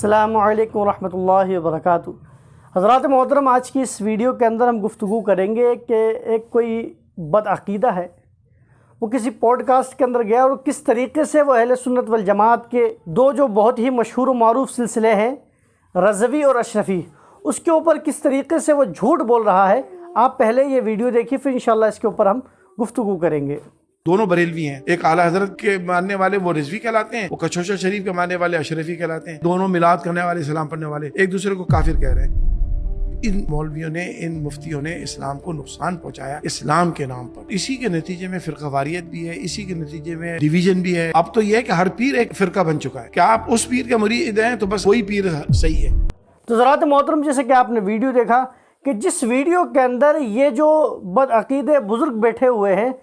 अस्सलामुअलैकुम रहमतुल्लाहि व बरकातुहू। हज़रात मोहतरम, आज की इस वीडियो के अंदर हम गुफ्तगू करेंगे कि एक कोई बदअक़ीदा है, वो किसी पॉडकास्ट के अंदर गया और किस तरीके से वो अहले सुन्नत वल जमात के दो जो बहुत ही मशहूर व मारूफ़ सिलसिले हैं, रज़वी और अशरफ़ी, उसके ऊपर किस तरीके से वो झूठ बोल रहा है। आप पहले ये वीडियो देखिए, फिर इंशाअल्लाह इसके ऊपर हम गुफ्तगू करेंगे। दोनों बरेलवी हैं। एक आला हजरत के मानने वाले वो रिजवी कहलाते हैं, वो कचोशा शरीफ के मानने वाले अशरफी कहलाते हैं। दोनों मिलाद करने वाले, सलाम पढ़ने वाले एक दूसरे को काफिर कह रहे हैं। इन मौलवियों ने, इन मुफ्तियों ने इस्लाम को नुकसान पहुंचाया इस्लाम के नाम पर। इसी के नतीजे में फिरकावारियत भी है, इसी के नतीजे में डिवीजन भी है। अब तो यह है कि हर पीर एक फिरका बन चुका है। क्या आप उस पीर के मुरीद हैं तो बस वही पीर सही है। तो ज़रात मोहतरम, जैसे कि आपने वीडियो देखा कि जिस वीडियो के अंदर ये जो बदअक़ीदे बुजुर्ग बैठे हुए हैं,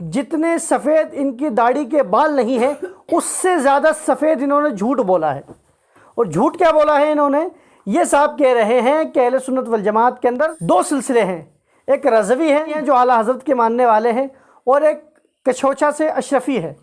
जितने सफ़ेद इनकी दाढ़ी के बाल नहीं है, उससे ज़्यादा सफ़ेद इन्होंने झूठ बोला है। और झूठ क्या बोला है इन्होंने? ये साहब कह रहे हैं कि अहले सुन्नत वल जमात के अंदर दो सिलसिले हैं, एक रज़वी है जो आला हज़रत के मानने वाले हैं, और एक कछोछा से अशरफ़ी है।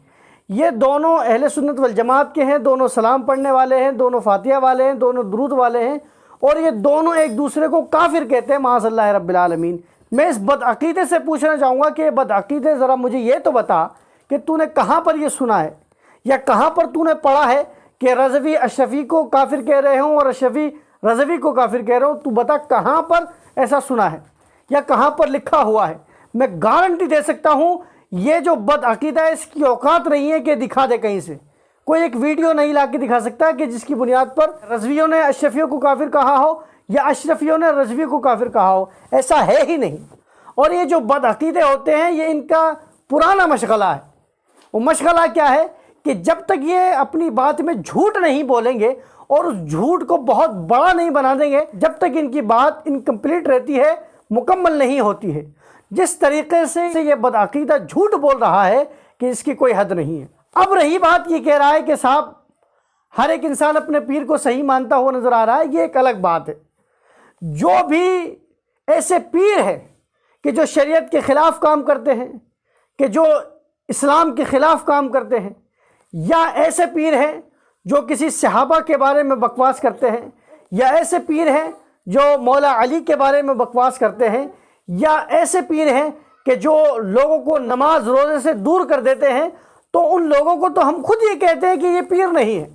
ये दोनों अहले सुन्नत वल जमात के हैं, दोनों सलाम पढ़ने वाले हैं, दोनों फातिहा वाले हैं, दोनों दुरूद वाले हैं, और ये दोनों एक दूसरे को काफिर कहते हैं, माअज़ल्लाह रब्बिल आलमीन। मैं इस बदअक़ीदे से पूछना चाहूँगा कि बदअक़ीदे ज़रा मुझे ये तो बता कि तूने कहाँ पर ये सुना है या कहाँ पर तूने पढ़ा है कि रज़वी अशरफ़ी को काफिर कह रहे हों और अशरफ़ी रज़वी को काफिर कह रहे हो। तू बता कहाँ पर ऐसा सुना है या कहाँ पर लिखा हुआ है। मैं गारंटी दे सकता हूँ ये जो बदअक़ीदा है, इसकी औकात नहीं है कि दिखा दे कहीं से। कोई एक वीडियो नहीं ला के दिखा सकता कि जिसकी बुनियाद पर रज़वियों ने अशरफ़ियों को काफिर कहा हो या अशरफियों ने रज़वी को काफिर कहा हो। ऐसा है ही नहीं। और ये जो बदअक़ीदे होते हैं, ये इनका पुराना मशगला है। वो मशगला क्या है कि जब तक ये अपनी बात में झूठ नहीं बोलेंगे और उस झूठ को बहुत बड़ा नहीं बना देंगे, जब तक इनकी बात इनकम्प्लीट रहती है, मुकम्मल नहीं होती है। जिस तरीके से ये बदअक़ीदा झूठ बोल रहा है कि इसकी कोई हद नहीं है। अब रही बात, ये कह रहा है कि साहब हर एक इंसान अपने पीर को सही मानता हुआ नज़र आ रहा है, ये एक अलग बात है। जो भी ऐसे पीर हैं कि जो शरीयत के ख़िलाफ़ काम करते हैं, कि जो इस्लाम के ख़िलाफ़ काम करते हैं, या ऐसे पीर हैं जो किसी सहाबा के बारे में बकवास करते हैं, या ऐसे पीर हैं जो मौला अली के बारे में बकवास करते हैं, या ऐसे पीर हैं कि जो लोगों को नमाज रोज़े से दूर कर देते हैं, तो उन लोगों को तो हम खुद ये कहते हैं कि ये पीर नहीं है,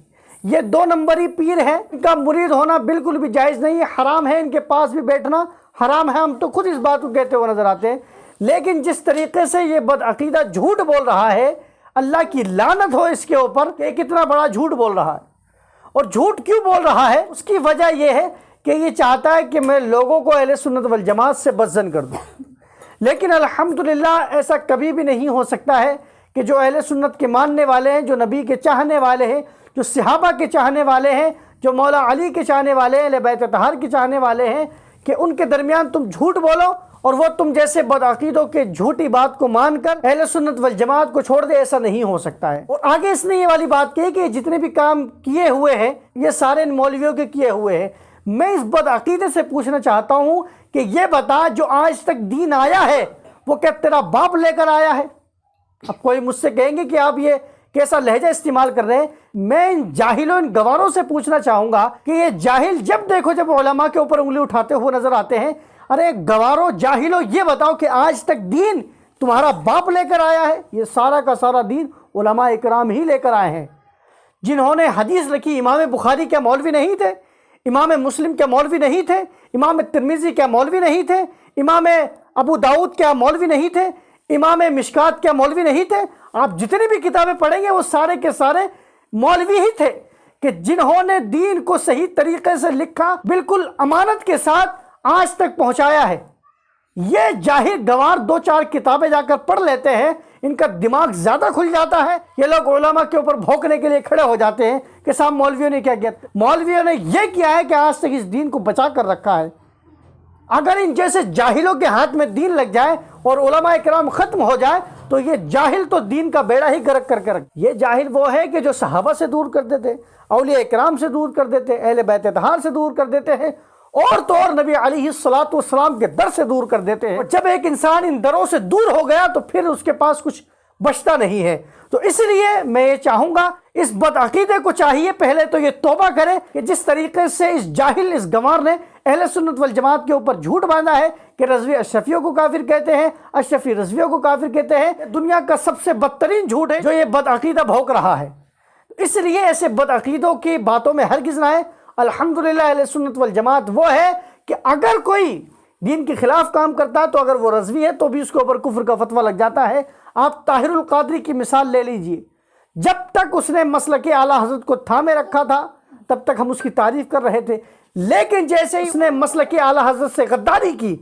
ये दो नंबरी पीर है। इनका मुरीद होना बिल्कुल भी जायज़ नहीं है, हराम है, इनके पास भी बैठना हराम है। हम तो खुद इस बात को कहते हुए नज़र आते हैं। लेकिन जिस तरीके से ये बदअक़ीदा झूठ बोल रहा है, अल्लाह की लानत हो इसके ऊपर कि कितना बड़ा झूठ बोल रहा है। और झूठ क्यों बोल रहा है, उसकी वजह यह है कि ये चाहता है कि मैं लोगों को अहले सुन्नत वल जमात से बदज़न कर दूँ। लेकिन अल्हम्दुलिल्लाह ऐसा कभी भी नहीं हो सकता है कि जो अहले सुन्नत के मानने वाले हैं, जो नबी के चाहने वाले हैं, जो सहाबा के चाहने वाले हैं, जो मौला अली के चाहने वाले हैं, अहले बैत तहर के चाहने वाले हैं, कि उनके दरमियान तुम झूठ बोलो और वो तुम जैसे बदअक़ीदों के झूठी बात को मानकर अहले सुन्नत वल जमात को छोड़ दे। ऐसा नहीं हो सकता है। और आगे इसने ये वाली बात कही कि जितने भी काम किए हुए हैं ये सारे इन मौलवियों के किए हुए हैं। मैं इस बदअक़ीदे से पूछना चाहता हूँ कि ये बता, जो आज तक दीन आया है वो क्या तेरा बाप लेकर आया है? अब कोई मुझसे कहेंगे कि आप ये कैसा लहजा इस्तेमाल कर रहे हैं। मैं इन जाहिलों, इन गवारों से पूछना चाहूँगा कि ये जाहिल जब देखो जब उलमा के ऊपर उंगली उठाते हुए नज़र आते हैं, अरे गवारों, जाहिलों, ये बताओ कि आज तक दीन तुम्हारा बाप लेकर आया है? ये सारा का सारा दीन उलमा इकराम ही लेकर आए हैं। जिन्होंने हदीस लिखी, इमाम बुखारी क्या मौलवी नहीं थे? इमाम मुस्लिम क्या मौलवी नहीं थे? इमाम तिरमिज़ी क्या मौलवी नहीं थे? इमाम अबू दाऊद क्या मौलवी नहीं थे? इमाम मिशकात क्या मौलवी नहीं थे? आप जितनी भी किताबें पढ़ेंगे वो सारे के सारे मौलवी ही थे, कि जिन्होंने दीन को सही तरीके से लिखा, बिल्कुल अमानत के साथ आज तक पहुंचाया है। ये जाहिर गवार दो चार किताबें जाकर पढ़ लेते हैं, इनका दिमाग ज़्यादा खुल जाता है। ये लोग उलमा के ऊपर भौंकने के लिए खड़े हो जाते हैं कि साहब मौलवियों ने क्या किया। मौलवियों ने यह किया है कि आज तक इस दीन को बचा कर रखा है। अगर इन जैसे जाहिलों के हाथ में दीन लग जाए और उलमा इकराम ख़त्म हो जाए तो ये जाहिल तो दीन का बेड़ा ही गर्क करके रख। ये जाहिल वो है कि जो सहाबा से दूर कर देते, औलिया इकराम से दूर कर देते, अहले बैत तहर से दूर कर देते हैं, और तो और नबी अलैहिस्सलातु वस्सलाम के दर से दूर कर देते हैं। और जब एक इंसान इन दरों से दूर हो गया तो फिर उसके पास कुछ बचता नहीं है। तो इसलिए मैं ये चाहूँगा, इस बदअकीदे को चाहिए पहले तो ये तौबा करे कि जिस तरीके से इस जाहिल, इस गंवार ने अहले सुन्नत वल जमात के ऊपर झूठ बांधा है कि रज़वी अशरफियों को काफिर कहते हैं, अशरफी रज़वियों को काफिर कहते हैं, दुनिया का सबसे बदतरीन झूठ है जो ये बदअकीदा भौंक रहा है। इसलिए ऐसे बदअकीदों की बातों में हरगिज़ ना आए। अल्हम्दुलिल्लाह अहले सुन्नत वल जमात वो है कि अगर कोई दीन के खिलाफ काम करता है तो अगर वो रज़वी है तो भी उसके ऊपर कुफ्र का फतवा लग जाता है। आप ताहिरुल कादरी की मिसाल ले लीजिए, जब तक उसने मसलक आला हज़रत को थामे रखा था तब तक हम उसकी तारीफ कर रहे थे, लेकिन जैसे ही उसने मसलक आला हज़रत से गद्दारी की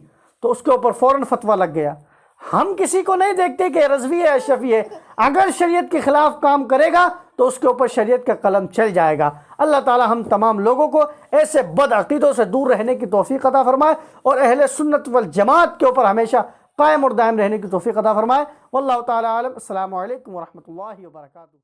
तो उसके ऊपर फ़ौरन फतवा लग गया। हम किसी को नहीं देखते कि रज़वी है अशरफी है, अगर शरीयत के खिलाफ काम करेगा तो उसके ऊपर शरीयत का कलम चल जाएगा। अल्लाह ताला हम तमाम लोगों को ऐसे बदअकीदों से दूर रहने की तौफीक अता फरमाए और अहले सुन्नत वल जमात के ऊपर हमेशा कायम और दायम रहने की तौफीक अता फरमाए। वल्लाहु ताला आलम। अस्सलामु अलैकुम व रहमतुल्लाहि व बरकातुहू।